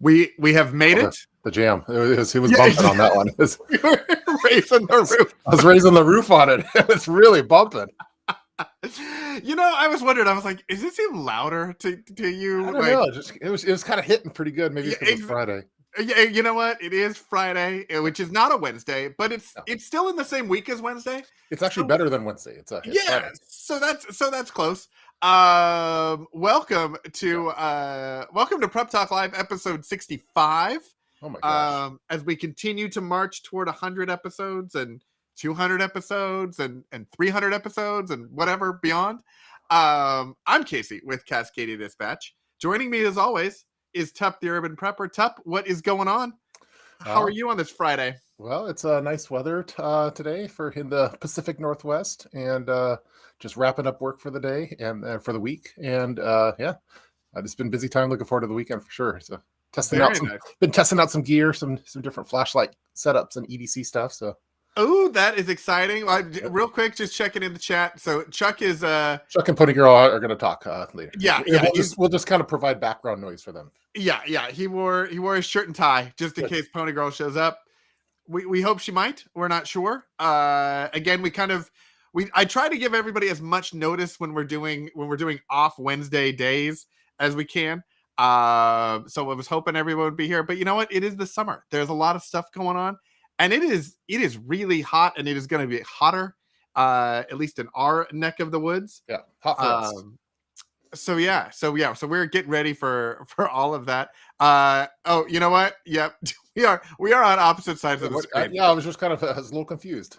We have made it. The jam. He was bumping on that one. We were raising the roof. I was raising the roof on it. It was really bumping. I was wondering. I was like, "Is this even louder to you?" I don't know. It was kind of hitting pretty good. Maybe because it's Friday. Yeah, you know what? It is Friday, which is not a Wednesday, but it's still in the same week as Wednesday. It's actually better than Wednesday. It's Friday. So that's close. Welcome to Prep Talk Live episode 65. Oh my gosh. As we continue to march toward 100 episodes and 200 episodes and 300 episodes and whatever beyond. I'm Casey with Cascadia Dispatch. Joining me as always is Tup the Urban Prepper. Tup, what is going on? How are you on this Friday? Well, it's nice weather today in the Pacific Northwest, and just wrapping up work for the day and for the week. And I've just been busy time. Looking forward to the weekend for sure. So been testing out some gear, some different flashlight setups and EDC stuff. So. Oh, that is exciting. Real quick, just checking in the chat. So Chuck is Chuck and Pony Girl are going to talk later. Yeah. We'll just kind of provide background noise for them. Yeah. He wore his shirt and tie just in case Pony Girl shows up. We hope she might. We're not sure. Again, I try to give everybody as much notice when we're doing off Wednesday days as we can. So I was hoping everyone would be here, but you know what? It is the summer. There's a lot of stuff going on. And it is really hot, and it is going to be hotter, at least in our neck of the woods. Yeah, hot for us. So we're getting ready for all of that. You know what? Yep, we are on opposite sides of the screen. I was just I was a little confused.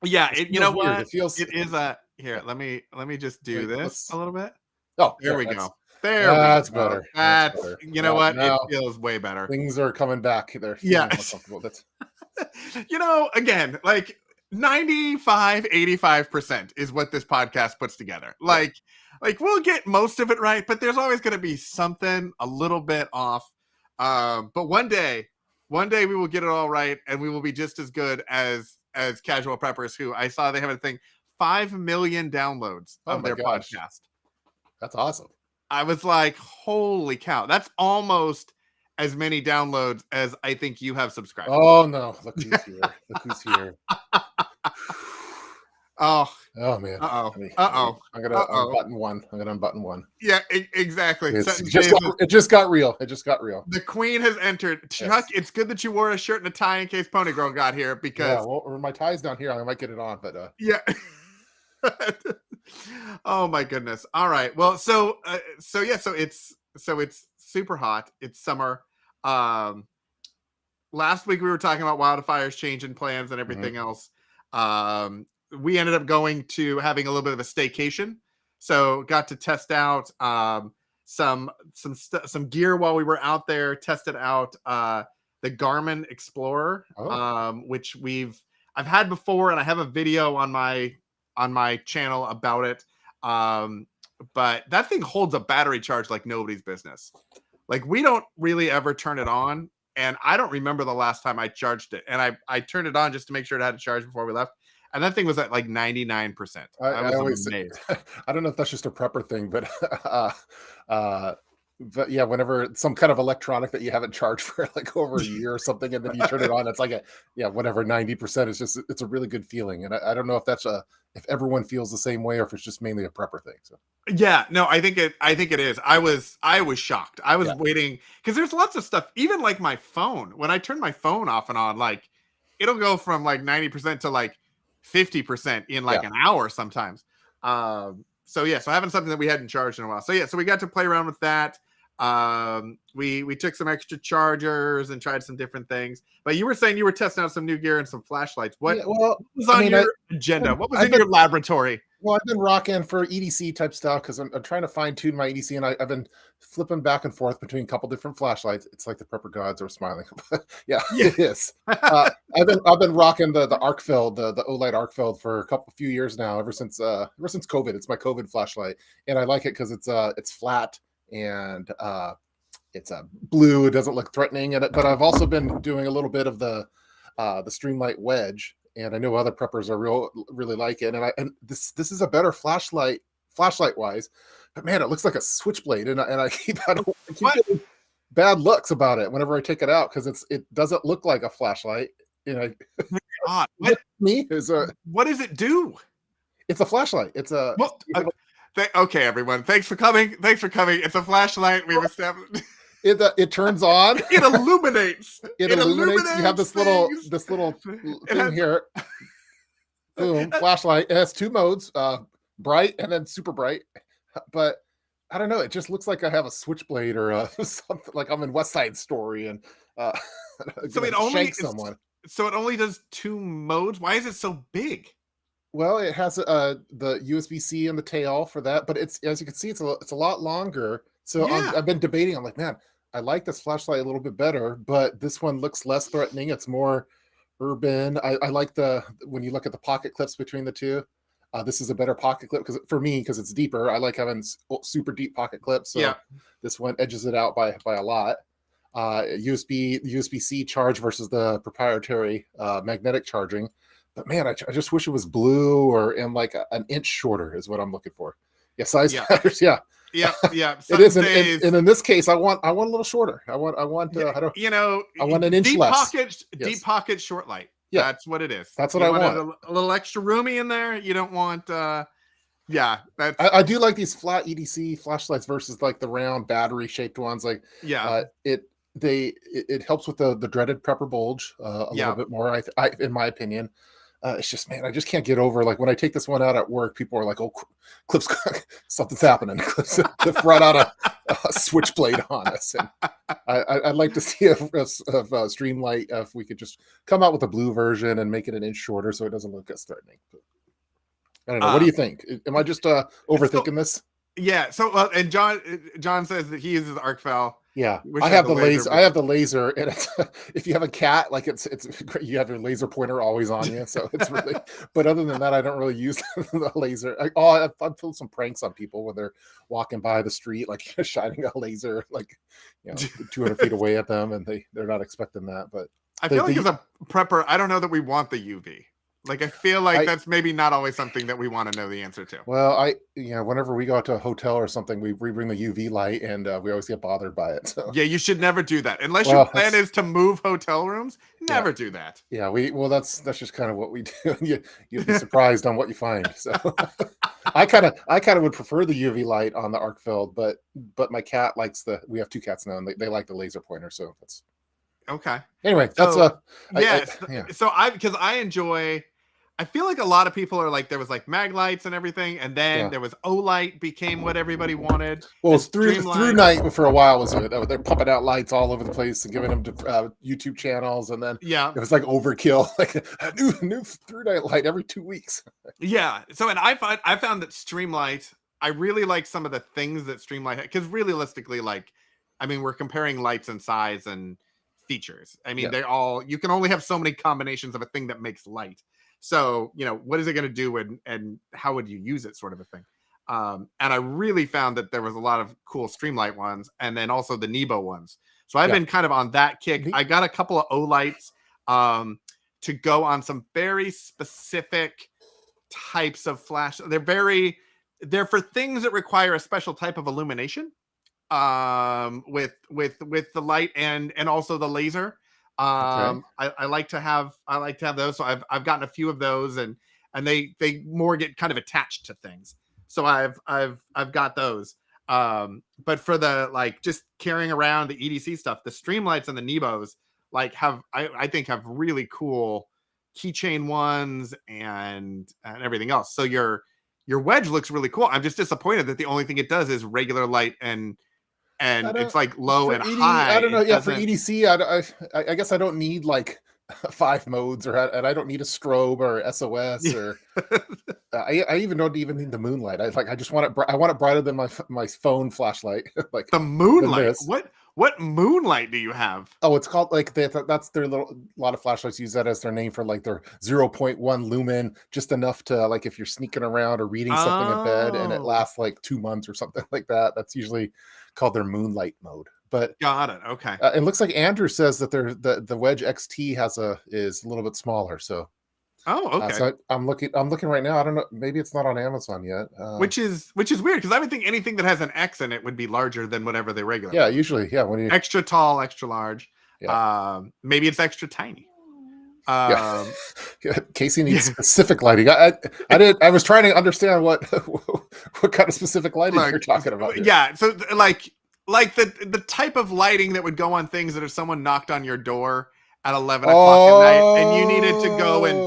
You know what? It feels. It is here. Let me just do this a little bit. Oh, there we go. That's better. That's better. You know what? It feels way better. Things are coming back. They're more comfortable. That's. Again, like 95-85% is what this podcast puts together. Like we'll get most of it right, but there's always going to be something a little bit off. But one day we will get it all right, and we will be just as good as Casual Preppers, who I saw they have a thing 5 million downloads of their podcast. That's awesome. I was like, holy cow! That's almost as many downloads as I think you have subscribed. Oh no! Look who's here! Look who's here! Oh man! I'm gonna unbutton one. Yeah, exactly. It just got real. The queen has entered. Chuck, it's good that you wore a shirt and a tie in case Pony Girl got here because my tie's down here. I might get it on, but yeah. Oh my goodness! All right. Well, so it's super hot. It's summer. Last week we were talking about wildfires changing plans and everything else. We ended up going to having a little bit of a staycation, so got to test out some gear while we were out there. Tested out the Garmin Explorer, which I've had before, and I have a video on my channel about it. But that thing holds a battery charge like nobody's business. Like, we don't really ever turn it on, and I don't remember the last time I charged it. And I turned it on just to make sure it had a charge before we left, and that thing was at like 99%. I was amazed. I don't know if that's just a prepper thing, but yeah, whenever some kind of electronic that you haven't charged for like over a year or something, and then you turn it on, it's like 90% is it's a really good feeling. And I don't know if if everyone feels the same way or if it's just mainly a prepper thing. So yeah, no, I think it is. I was shocked. I was waiting because there's lots of stuff, even like my phone. When I turn my phone off and on, like it'll go from like 90% to like 50% in like an hour sometimes. So having something that we hadn't charged in a while. So we got to play around with that. We took some extra chargers and tried some different things. But you were saying you were testing out some new gear and some flashlights. What was on your agenda? What was in your laboratory? Well, I've been rocking for EDC type stuff because I'm trying to fine tune my EDC, and I've been flipping back and forth between a couple different flashlights. It's like the prepper gods are smiling. It is. I've been rocking the Arcfield, the Olight Arcfield for a few years now. Ever since COVID, it's my COVID flashlight, and I like it because it's flat and it's blue. It doesn't look threatening, but I've also been doing a little bit of the Streamlight Wedge. And I know other preppers are really like it. And this is a better flashlight wise, but man, it looks like a switchblade. And I keep bad looks about it whenever I take it out because it doesn't look like a flashlight. You know, God, look at me is what does it do? it's a flashlight. It's a Well, okay, everyone. Thanks for coming. Thanks for coming. It's a flashlight. We've established. it turns on. It illuminates. It illuminates. You have things. this little It thing has, here. Boom, flashlight. It has 2 modes, bright and then super bright. But I don't know. It just looks like I have a switchblade or something, like I'm in West Side Story and so it gonna only shank someone. so it only does 2 modes. Why is it so big? Well, it has the USB-C in the tail for that, but it's, as you can see, it's a lot longer. So Yeah. I've been debating. I'm like, man, I like this flashlight a little bit better, but this one looks less threatening. It's more urban. I like when you look at the pocket clips between the two. This is a better pocket clip because it's deeper. I like having super deep pocket clips. So Yeah. this one edges it out by a lot. USB-C charge versus the proprietary magnetic charging. But man, I just wish it was blue or in like an inch shorter is what I'm looking for. Yeah, size matters. Yeah. Yeah. It is, and in this case, I want a little shorter. I want I want an inch deep less. Deep pocket short light. Yeah, that's what it is. That's what I want. A little extra roomy in there. You don't want. That's. I do like these flat EDC flashlights versus like the round battery shaped ones. Like it helps with the dreaded prepper bulge a little bit more. I in my opinion. It's just, man, I just can't get over, like when I take this one out at work, people are like, oh, Cliff's something's happening. Cliff brought out a switchblade on us. And I'd like to see a Streamlight, if we could just come out with a blue version and make it an inch shorter so it doesn't look as threatening. I don't know. What do you think? Am I just overthinking this? Yeah. So, and John says that he uses ArcFel. Yeah, I have the laser. I have the laser, and it's, if you have a cat, like it's great. You have your laser pointer always on you, so it's really. But other than that, I don't really use the laser. I've pulled some pranks on people when they're walking by the street, like shining a laser, like 200 feet away at them, and they're not expecting that. But I feel like as a prepper, I don't know that we want the UV. Like, I feel like that's maybe not always something that we want to know the answer to. Well, whenever we go out to a hotel or something, we bring the UV light, and we always get bothered by it. So. Yeah, you should never do that unless your plan is to move hotel rooms. Never do that. Yeah, that's just kind of what we do. You'd be surprised on what you find. So, I kind of would prefer the UV light on the ArcField, but my cat likes we have 2 cats now, and they like the laser pointer. So that's okay. Anyway, so, that's So because I enjoy. I feel like a lot of people are like, there was like mag lights and everything, and then there was O-Light became what everybody wanted. Well, it's through night for a while. They're pumping out lights all over the place and giving them to YouTube channels, and then it was like overkill, like a new through night light every 2 weeks. Yeah. So, and I found that Streamlight, I really like some of the things that Streamlight had, because realistically, like, I mean, we're comparing lights and size and features. I mean, you can only have so many combinations of a thing that makes light. So, what is it going to do and how would you use it, sort of a thing. And I really found that there was a lot of cool Streamlight ones, and then also the Nebo ones. So I've been kind of on that kick. I got a couple of O-Lights to go on some very specific types of flash. They're for things that require a special type of illumination with the light and also the laser. I like to have those. So I've gotten a few of those, and they more get kind of attached to things. So I've got those. But for the, like, just carrying around the EDC stuff, the Streamlights and the Nebos like I think have really cool keychain ones and everything else. So your wedge looks really cool. I'm just disappointed that the only thing it does is regular light and it's like low and high. I don't know. Yeah, for EDC, I guess I don't need like 5 modes, and I don't need a strobe or SOS or. I even don't even need the moonlight. I just want it. I want it brighter than my phone flashlight. Like the moonlight. What moonlight do you have? Oh, it's called like that's their a lot of flashlights use that as their name for like their 0.1 lumen, just enough to, like, if you're sneaking around or reading something in bed and it lasts like 2 months or something like that. That's usually called their moonlight mode. But got it. Okay. It looks like Andrew says that the Wedge XT is a little bit smaller. So Oh, okay. So I'm looking right now. I don't know. Maybe it's not on Amazon yet. Which is weird because I would think anything that has an X in it would be larger than whatever they regularly Yeah, are. usually, yeah. When you, Extra tall, extra large. yeah, Maybe it's extra tiny. yeah. Um, Casey needs yeah. specific lighting. I was trying to understand what what kind of specific lighting Look, you're talking about here. yeah. So like the type of lighting that would go on things that if someone knocked on your door at 11 o'clock at night and you needed to go and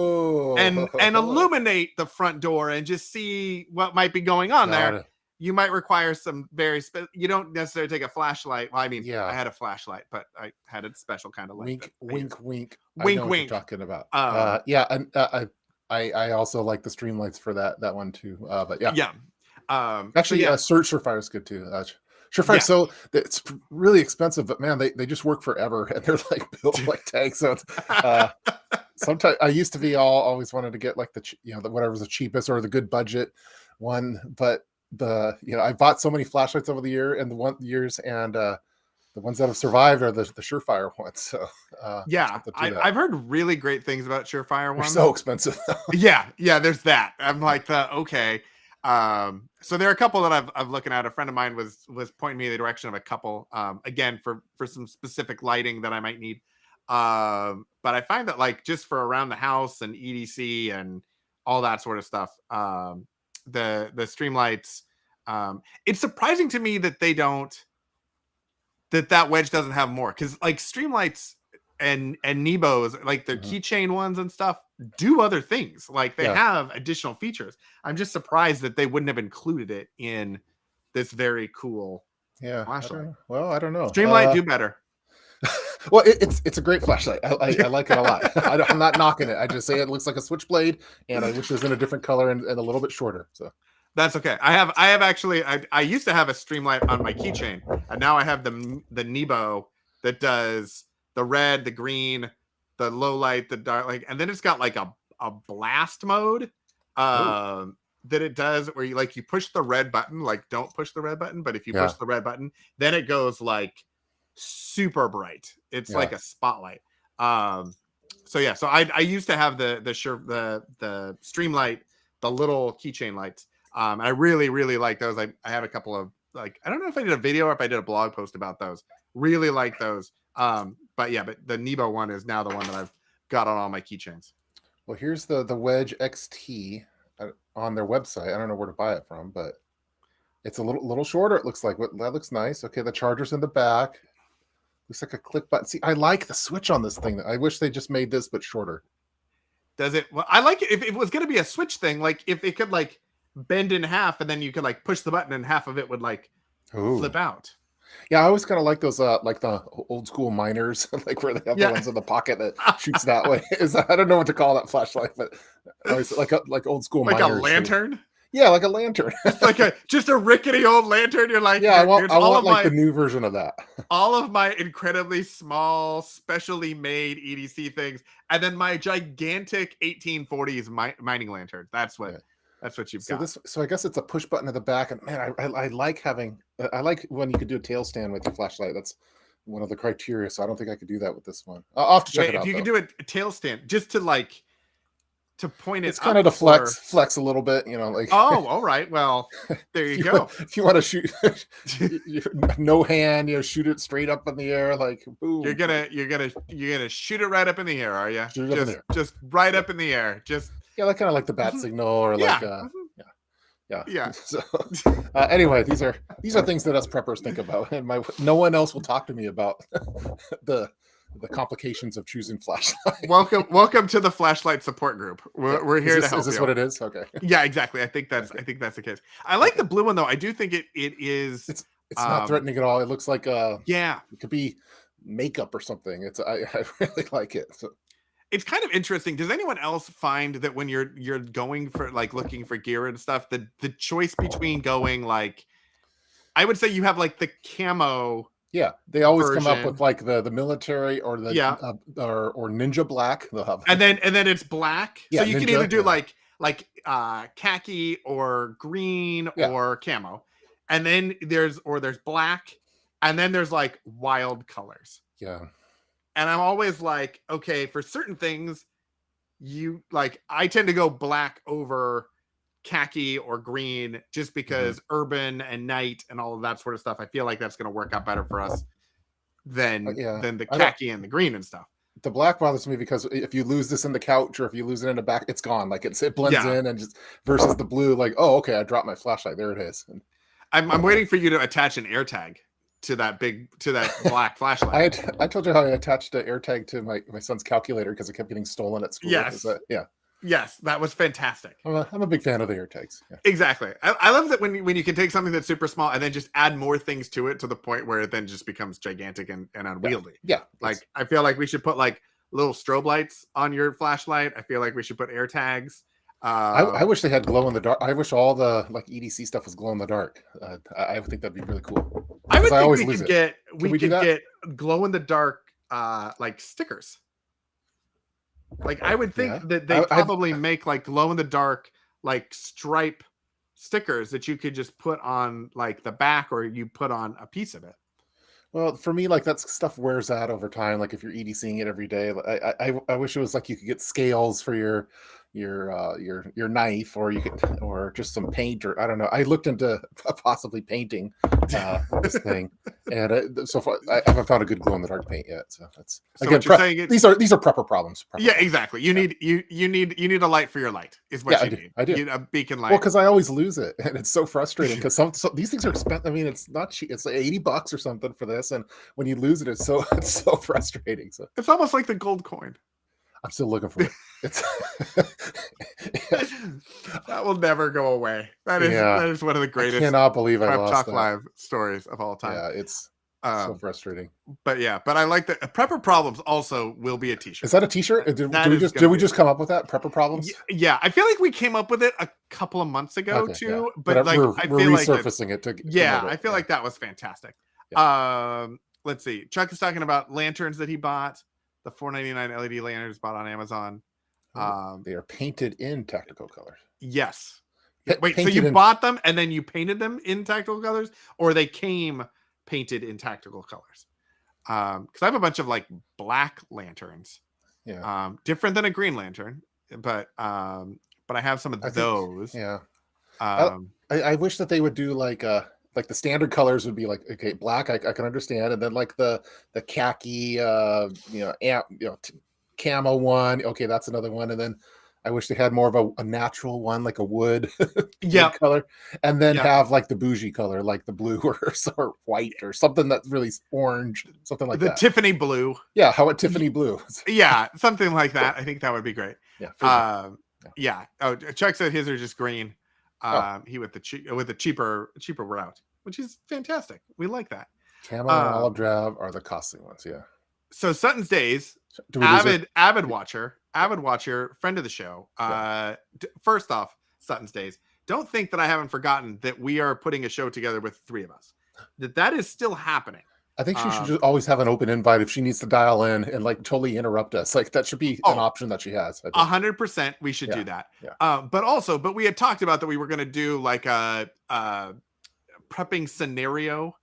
Oh, illuminate the front door and just see what might be going on got there, it. you might require some you don't necessarily take a flashlight. Well, I mean, I Yeah. had a flashlight, but I had a special kind of light that Wink, I used. wink, wink. I know Wink, what you're wink. talking about. Um, Yeah, and I also like the streamlights for that one too. But yeah, yeah. So actually, yeah, Surefire is good too. Surefire, yeah. so it's really expensive, but man, they just work forever, and they're like built like tanks. So it's, sometimes I used to be always wanted to get like the whatever's the cheapest or the good budget one, but I bought so many flashlights over the years, and the ones that have survived are the Surefire ones. So Yeah, something to that. I've heard really great things about Surefire They're ones. so expensive. Yeah, there's that. I'm like, okay. So there are a couple that I've looking at. A friend of mine was pointing me in the direction of a couple. Again for some specific lighting that I might need. But I find that like just for around the house and EDC and all that sort of stuff, the streamlights. It's surprising to me that they don't that wedge doesn't have more because like streamlights and Nebos, like their Mhm. keychain ones and stuff, do other things. Like they Yeah, have additional features. I'm just surprised that they wouldn't have included it in this very cool yeah. I don't flashlight. know. Well, I don't know. Streamlight do better. Well, it's a great flashlight. I like it a lot. I'm not knocking it. I just say it looks like a switchblade, and I wish it was in a different color and a little bit shorter. So That's okay. I have actually I used to have a streamlight on my keychain, and now I have the Nebo that does the red, the green, the low light, the dark, like, and then it's got like a blast mode oh that it does where you push the red button, like don't push the red button, but if you push yeah, the red button, then it goes like super bright. It's yeah. like a spotlight. So yeah, so I used to have the streamlight, the little keychain lights. And I really, really like those. I have a couple of like, I don't know if I did a video or if I did a blog post about those. Really like those. But the Nebo one is now the one that I've got on all my keychains. Well, here's the Wedge XT on their website. I don't know where to buy it from, but it's a little shorter. It looks like that looks nice. Okay, the charger's in the back. Looks like a click button. See, I like the switch on this thing. I wish they just made this but shorter. Does it? Well, I like it. If it was going to be a switch thing, like if it could like bend in half and then you could like push the button and half of it would like Ooh. flip out. Yeah, I always kind of like those, like the old school miners, like where they have the Yeah. ones in the pocket that shoots that way. I don't know what to call that flashlight, but I always like old school Like a miners. lantern. Yeah, like a lantern. Just a rickety old lantern. You're like, Yeah, here's I want like the new version of that. all of my incredibly small, specially made EDC things, and then my gigantic 1840s mining lantern. That's what you've got. So I guess it's a push button at the back, and man, I like having I like when you could do a tail stand with your flashlight. That's one of the criteria. So I don't think I could do that with this one. I'll have to check it out. If you could do a tail stand just to point it, it's kind of to flex a little bit, like. Oh, all right. Well, there you go. If you want to shoot, no hand, shoot it straight up in the air, like boom. You're gonna shoot it right up in in the air, are you? Shoot it up in the air. Just right up in the air. Just like kind of like the bat signal, or like yeah. So anyway, these are things that us preppers think about, and no one else will talk to me about the complications of choosing flashlight. Welcome to the flashlight support group. We're here to help. Is this what it is? Okay. Yeah, exactly. I think that's the case. I like the blue one though. I do think it is. It's not threatening at all. It looks like it could be makeup or something. I really like it. So it's kind of interesting. Does anyone else find that when you're going for like looking for gear and stuff, the choice between going like, I would say you have like the camo. Yeah, they always come up with like the military or the or ninja black. And then it's black. Yeah, so you can ninja, either do like khaki or green or camo. And then there's black, and then there's like wild colors. Yeah. And I'm always like, okay, for certain things, I tend to go black over khaki or green just because urban and night and all of that sort of stuff. I feel like that's going to work out better for us than Yeah. the I don't. khaki and the green and stuff. The black bothers me because if you lose this in the couch or if you lose it in the back, it's gone. Like it blends Yeah. in and just versus the blue. Like, oh, okay, I dropped my flashlight. There it is. And, I'm waiting for you to attach an air tag to that black flashlight. I told you how I attached an air tag to my son's calculator because it kept getting stolen at school. Yes. Yeah. Yes, that was fantastic. I'm a big fan of the air tags. Yeah. Exactly. I love that when you can take something that's super small and then just add more things to it to the point where it then just becomes gigantic and unwieldy. Yeah. Like I feel like we should put like little strobe lights on your flashlight. I feel like we should put air tags. I wish they had glow in the dark. I wish all the like EDC stuff was glow in the dark. I think that'd be really cool. I would think always we lose could it. get glow in the dark like stickers. Like I would think that they probably make like glow in the dark like stripe stickers that you could just put on like the back or you put on a piece of it. Well, for me, like that stuff wears out over time. Like if you're EDCing it every day, I wish it was like you could get scales for your knife, or you could, or just some paint, or I don't know. I looked into possibly painting this thing, and so far I haven't found a good glow in the dark paint yet. So that's So again, what you're saying these are prepper problems. Yeah, exactly. You need you need a light for your light is what you need. I do. You need a beacon light. Well, because I always lose it, and it's so frustrating. Because these things are expensive. I mean, it's not cheap. It's like $80 or something for this, and when you lose it, it's so frustrating. So it's almost like the gold coin. I'm still looking for it. It's that will never go away. That is one of the greatest. I cannot believe I Prep lost Talk that. Live stories of all time. Yeah, it's so frustrating. But I like that. Prepper Problems also will be a t-shirt. Is that a t-shirt? Did we just come up with that? Prepper Problems? Yeah, I feel like we came up with it a couple of months ago too. Yeah. But like we're resurfacing it. I feel like like that was fantastic. Yeah. Let's see. Chuck is talking about lanterns that he bought. The $4.99 LED lanterns bought on Amazon. They are painted in tactical colors. Yes. Wait, so you bought them and then you painted them in tactical colors, or they came painted in tactical colors? Because I have a bunch of like black lanterns. Yeah. Different than a green lantern, but I have some of those. Yeah. I wish that they would do like the standard colors would be like, okay, black, I can understand, and then like the khaki camo one, okay, that's another one, and then I wish they had more of a natural one, like a wood color, and then have like the bougie color, like the blue or white or something that's really orange, something like that. The Tiffany blue. Yeah, how about Tiffany blue? Yeah, something like that. I think that would be great. Yeah. Yeah. Oh, Chuck said his are just green. He with the cheaper route, which is fantastic. We like that. Camo and olive drab are the costly ones. Yeah. So Sutton's Days, avid watcher, friend of the show. First off, Sutton's Days. Don't think that I haven't forgotten that we are putting a show together with the three of us. That is still happening. I think she should just always have an open invite if she needs to dial in and like totally interrupt us. Like that should be an option that she has. 100%, we should do that. Yeah. But we had talked about that we were going to do like a prepping scenario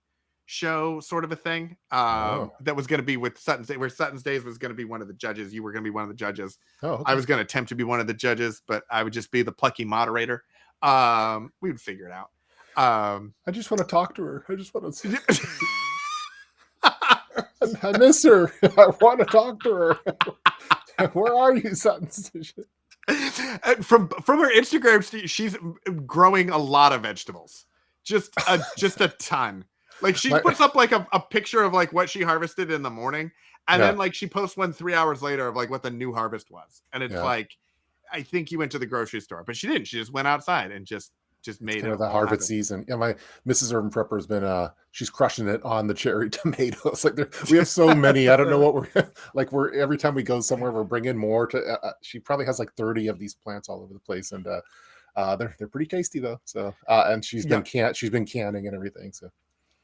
show sort of a thing that was going to be with Sutton's Day, where Sutton's Days was going to be one of the judges. You were going to be one of the judges. Okay. I was going to attempt to be one of the judges, but I would just be the plucky moderator. We would figure it out. I just want to talk to her. I just want to I miss her. I want to talk to her. Where are you, Sutton's? From her Instagram, she's growing a lot of vegetables. Just a ton. Like she puts up like a picture of like what she harvested in the morning, and then like she posts one 3 hours later of like what the new harvest was, and it's like, I think you went to the grocery store, but she didn't. She just went outside and just made it. The harvest season. Yeah, my Mrs. Urban Prepper has been she's crushing it on the cherry tomatoes. Like we have so many. I don't know what we're every time we go somewhere we're bringing more to. She probably has like 30 of these plants all over the place, and they're pretty tasty though. So and she's been canning and everything. So.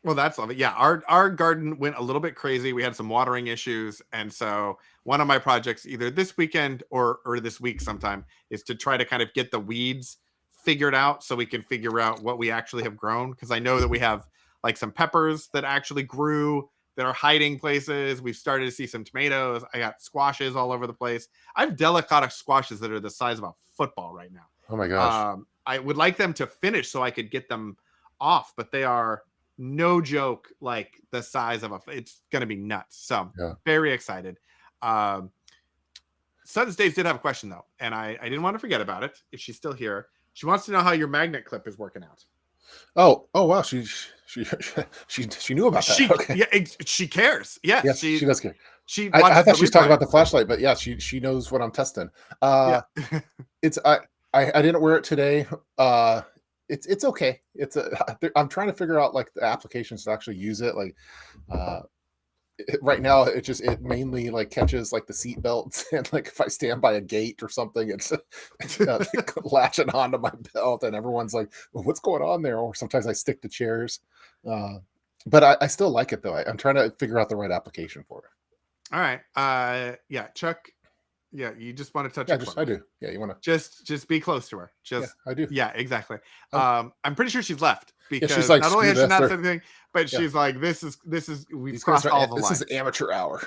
Well, that's lovely. Yeah, our garden went a little bit crazy. We had some watering issues, and so one of my projects, either this weekend or this week sometime, is to try to kind of get the weeds figured out so we can figure out what we actually have grown. Because I know that we have like some peppers that actually grew that are hiding places. We've started to see some tomatoes. I got squashes all over the place. I have delicata squashes that are the size of a football right now. Oh my gosh. I would like them to finish so I could get them off, but they are no joke, like the size of it's going to be nuts. So Yeah. very excited. Sutton States did have a question though, and I didn't want to forget about it. If she's still here, she wants to know how your magnet clip is working out. Oh wow. She knew about that. She Okay. yeah, she cares. Yes, She does care. She I thought she was talking replay. about the flashlight, but yeah, she knows what I'm testing. Yeah. It's I didn't wear it today. It's okay. I'm trying to figure out like the applications to actually use it. Like right now, it mainly like catches like the seat belts, and like if I stand by a gate or something, it's latching onto my belt, and everyone's like, well, "What's going on there?" Or sometimes I stick to chairs. But I still like it though. I'm trying to figure out the right application for it. All right. Yeah, Chuck. Yeah, you just want to touch Yeah, it. I do. Yeah, you want to just be close to her. Yeah, I do. Yeah, exactly. Oh. I'm pretty sure she's left because she's like, not only has "Screw she not this," said anything, but Yeah. she's like, this is we've These crossed guys all the this lines. is amateur hour.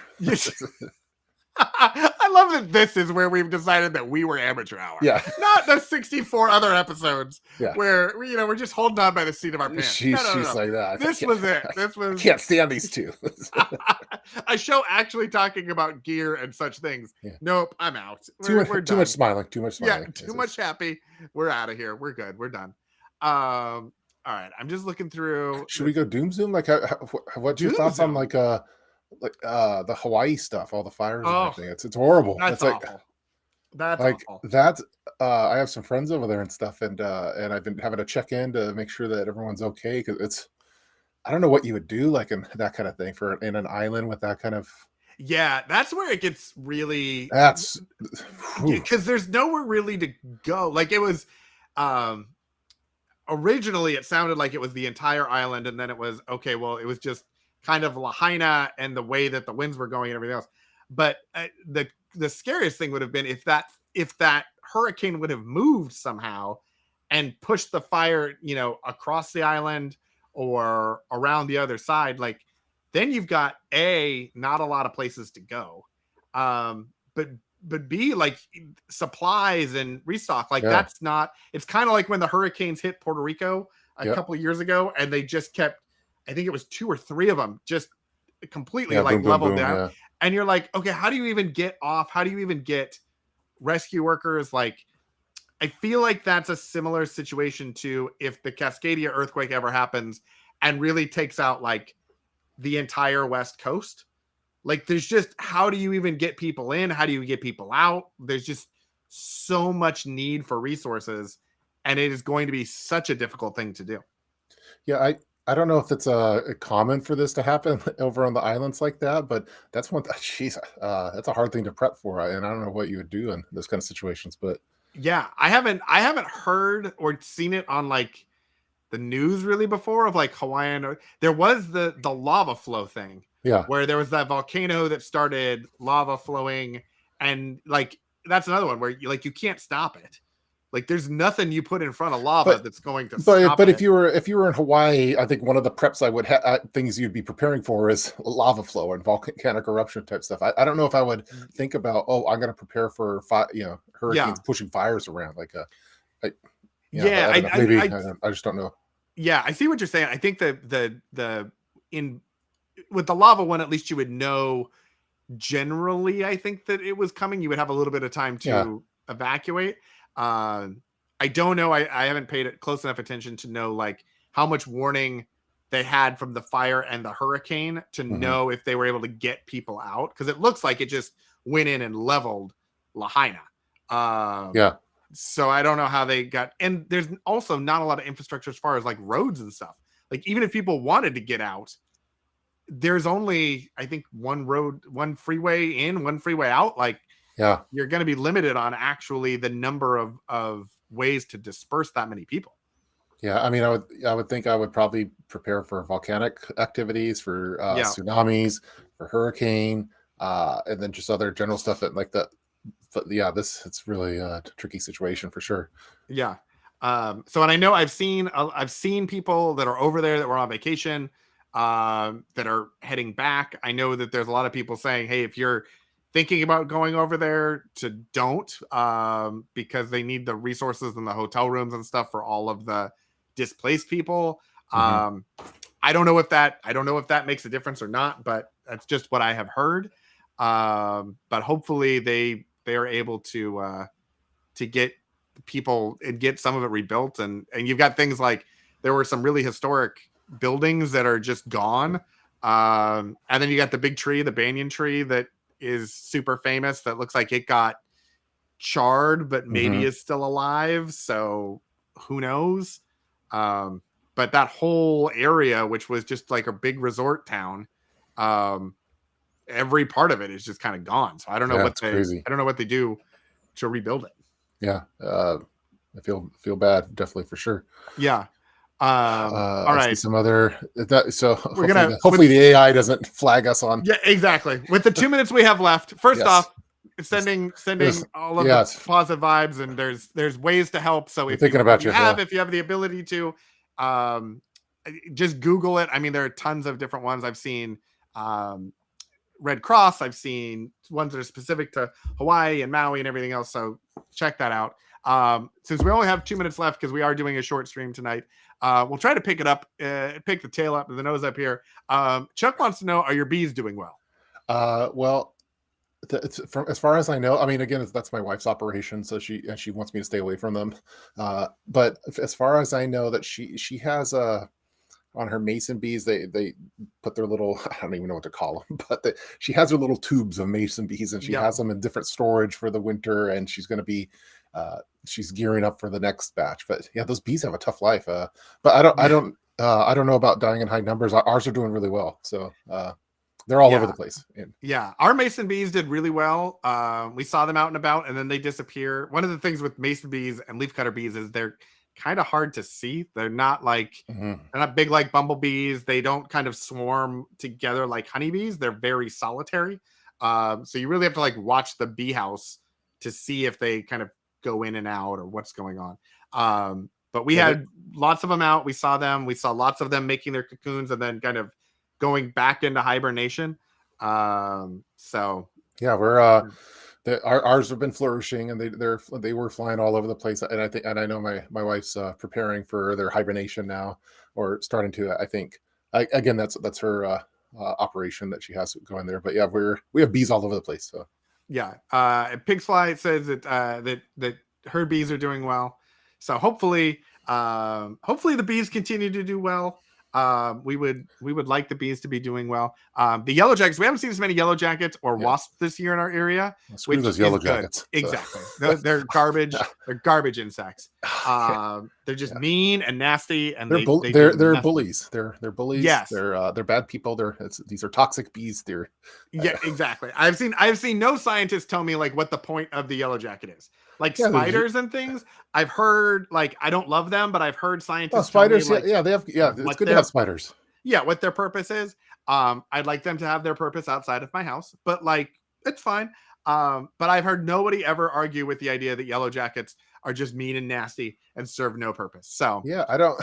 I love that this is where we've decided that we were amateur hour. Yeah. Not the 64 other episodes Yeah. where we're just holding on by the seat of our pants. She's No. like that. This was it. This was I can't stand these two. a show actually talking about gear and such things. Yeah. Nope, I'm out. Too We're much smiling. Too much smiling. Yeah, too much happy. We're out of here. We're good. We're done. All right. I'm just looking through. Should we go doom zoom? Like, what's your thoughts on like the Hawaii stuff, all the fires and everything? It's horrible. That's awful. That's like awful. that's I have some friends over there and stuff, and I've been having to check in to make sure that everyone's okay, because I don't know what you would do like in that kind of thing in an island with that kind of. Yeah, that's where it gets really. That's because there's nowhere really to go. Like it was, originally it sounded like it was the entire island, and then it was okay. Well, it was just kind of Lahaina and the way that the winds were going and everything else. But the scariest thing would have been if that hurricane would have moved somehow and pushed the fire, across the island or around the other side. Like then you've got not a lot of places to go, but B, like supplies and restock. Like that's not. It's kind of like when the hurricanes hit Puerto Rico a couple of years ago, and they just kept. I think it was 2 or 3 of them just completely boom, leveled boom, down. yeah. And you're like, okay, how do you even get off? How do you even get rescue workers? Like, I feel like that's a similar situation to if the Cascadia earthquake ever happens and really takes out like the entire West Coast. Like, there's just, how do you even get people in? How do you get people out? There's just so much need for resources, and it is going to be such a difficult thing to do. Yeah, I don't know if it's common for this to happen over on the islands like that, but that's one. Jeez, that's a hard thing to prep for, and I don't know what you would do in those kind of situations. But yeah, I haven't heard or seen it on like the news really before of like Hawaiian. There was the lava flow thing, where there was that volcano that started lava flowing, and like that's another one where you can't stop it. Like there's nothing you put in front of lava that's going to stop but it. if you were in Hawaii, I think one of the preps I would things you'd be preparing for is lava flow and volcanic eruption type stuff. I don't know if I would think about, I'm going to prepare for hurricanes pushing fires around like I just don't know. Yeah, I see what you're saying. I think with the lava one, at least you would know generally. I think that it was coming. You would have a little bit of time to evacuate. I don't know. I haven't paid it close enough attention to know like how much warning they had from the fire and the hurricane to know if they were able to get people out. Cause it looks like it just went in and leveled Lahaina. So I don't know how they got, and there's also not a lot of infrastructure as far as like roads and stuff. Like even if people wanted to get out, there's only, I think, one road, one freeway in, one freeway out. Like, you're going to be limited on actually the number of ways to disperse that many people. Yeah, I mean, I would think I would probably prepare for volcanic activities, for tsunamis, for hurricane, and then just other general stuff that like that. But yeah, it's really a tricky situation for sure. Yeah. So, and I know I've seen people that are over there that were on vacation. that are heading back. I know that there's a lot of people saying, hey, if you're thinking about going over there, to don't, because they need the resources and the hotel rooms and stuff for all of the displaced people. I don't know if that makes a difference or not, but that's just what I have heard. But hopefully they are able to get people and get some of it rebuilt. And you've got things like, there were some really historic buildings that are just gone. And then you got the big tree, the banyan tree, that is super famous, that looks like it got charred, but maybe is still alive. So who knows? But that whole area, which was just like a big resort town, every part of it is just kind of gone. So I don't know I don't know what they do to rebuild it. Yeah. I feel bad, definitely, for sure. Yeah. All right. Some other so we're gonna hopefully the AI doesn't flag us on. Yeah, exactly. With the 2 minutes we have left, first off, sending all of the positive vibes, and there's ways to help. So if you have the ability to, just Google it. I mean, there are tons of different ones. I've seen Red Cross. I've seen ones that are specific to Hawaii and Maui and everything else. So check that out. Since we only have 2 minutes left, because we are doing a short stream tonight, we'll try to pick it up, pick the tail up, the nose up here. Chuck wants to know, are your bees doing well? Well, from as far as I know, I mean, again, that's my wife's operation, so she wants me to stay away from them. But as far as I know, that she has on her mason bees, they put their little, I don't even know what to call them, but she has her little tubes of mason bees, and she has them in different storage for the winter, and she's going to be she's gearing up for the next batch. But yeah, those bees have a tough life. But I don't know about dying in high numbers. Ours are doing really well, so they're all over the place. Yeah, our mason bees did really well. We saw them out and about, and then they disappear. One of the things with mason bees and leafcutter bees is they're kind of hard to see. They're not like they're not big like bumblebees. They don't kind of swarm together like honeybees. They're very solitary. So you really have to like watch the bee house to see if they kind of go in and out or what's going on. But we had lots of them out. We saw them. We saw lots of them making their cocoons and then kind of going back into hibernation. So yeah, we're ours have been flourishing, and they were flying all over the place. And I know my wife's preparing for their hibernation now, or starting to. I think again that's her operation that she has going there. But yeah, we have bees all over the place. So yeah, Pigsfly says that that her bees are doing well. So hopefully the bees continue to do well. We would like the bees to be doing well. The yellow jackets, we haven't seen as many yellow jackets or wasps this year in our area. Screw those yellow jackets. Exactly. They're garbage. They're garbage insects. They're just mean and nasty, and they're bullies. They're bullies. Yes. They're bad people. These are toxic bees. Yeah, exactly. I've seen no scientists tell me like what the point of the yellow jacket is. Like spiders and things, I've heard, like, I don't love them, but I've heard scientists. Spiders, tell me, like, they have. Yeah, it's good to have spiders. Yeah, what their purpose is. I'd like them to have their purpose outside of my house, but like, it's fine. But I've heard nobody ever argue with the idea that yellow jackets are just mean and nasty and serve no purpose. So yeah, I don't.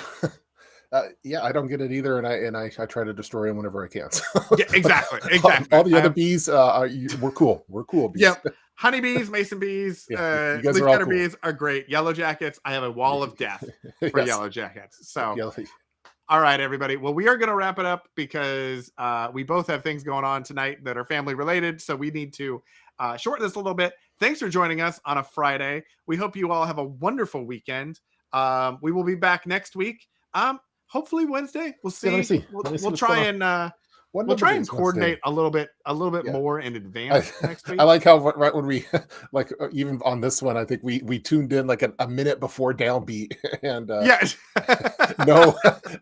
I don't get it either, and I try to destroy them whenever I can. So. Yeah, exactly. All the other bees, we're cool. We're cool bees. Yep. Honeybees, mason bees, leafcutter bees are great. Yellow jackets, I have a wall of death for yellow jackets. So, all right, everybody. Well, we are going to wrap it up because we both have things going on tonight that are family related. So we need to shorten this a little bit. Thanks for joining us on a Friday. We hope you all have a wonderful weekend. We will be back next week. Hopefully Wednesday. We'll see. Yeah, we'll try and we'll try and coordinate a little bit more in advance next week. I like how right when we like even on this one, I think we tuned in like a minute before downbeat, and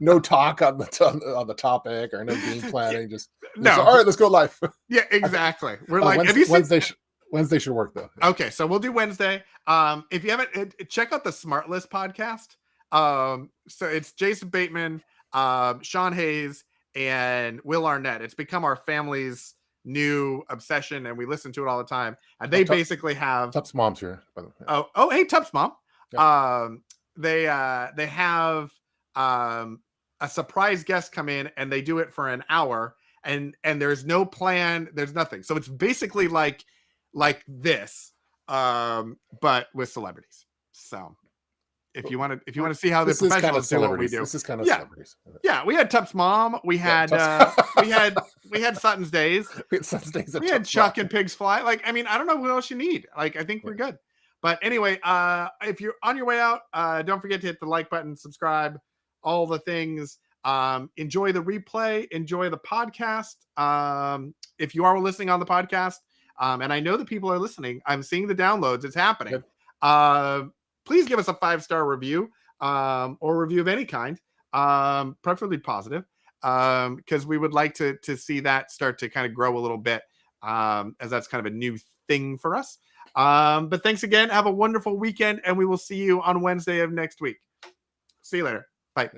no talk on the topic or no game planning. Just all right, let's go live. Yeah, exactly. We're like, Wednesday should work though. Okay, so we'll do Wednesday. If you haven't, check out the Smart List podcast. So it's Jason Bateman, Sean Hayes, and Will Arnett. It's become our family's new obsession, and we listen to it all the time. And they basically have Tup's mom's here. By the way. Oh, hey, Tup's mom. Yeah. They have a surprise guest come in and they do it for an hour, and there's no plan, there's nothing. So it's basically like this, but with celebrities. So if you want to see how the This is kind of professionals do what we celebrities. do, This is kind of yeah, celebrities. yeah, we had Tup's mom, we had we had Sutton's Days, we had Chuck and Pigs Fly. Like, I mean, I don't know what else you need. Like, I think we're good. But anyway, if you're on your way out, don't forget to hit the like button, subscribe, all the things. Enjoy the replay, enjoy the podcast. If you are listening on the podcast, and I know that people are listening, I'm seeing the downloads, it's happening. Please give us a 5-star review, or review of any kind, preferably positive, because we would like to see that start to kind of grow a little bit, as that's kind of a new thing for us. But thanks again. Have a wonderful weekend, and we will see you on Wednesday of next week. See you later. Bye.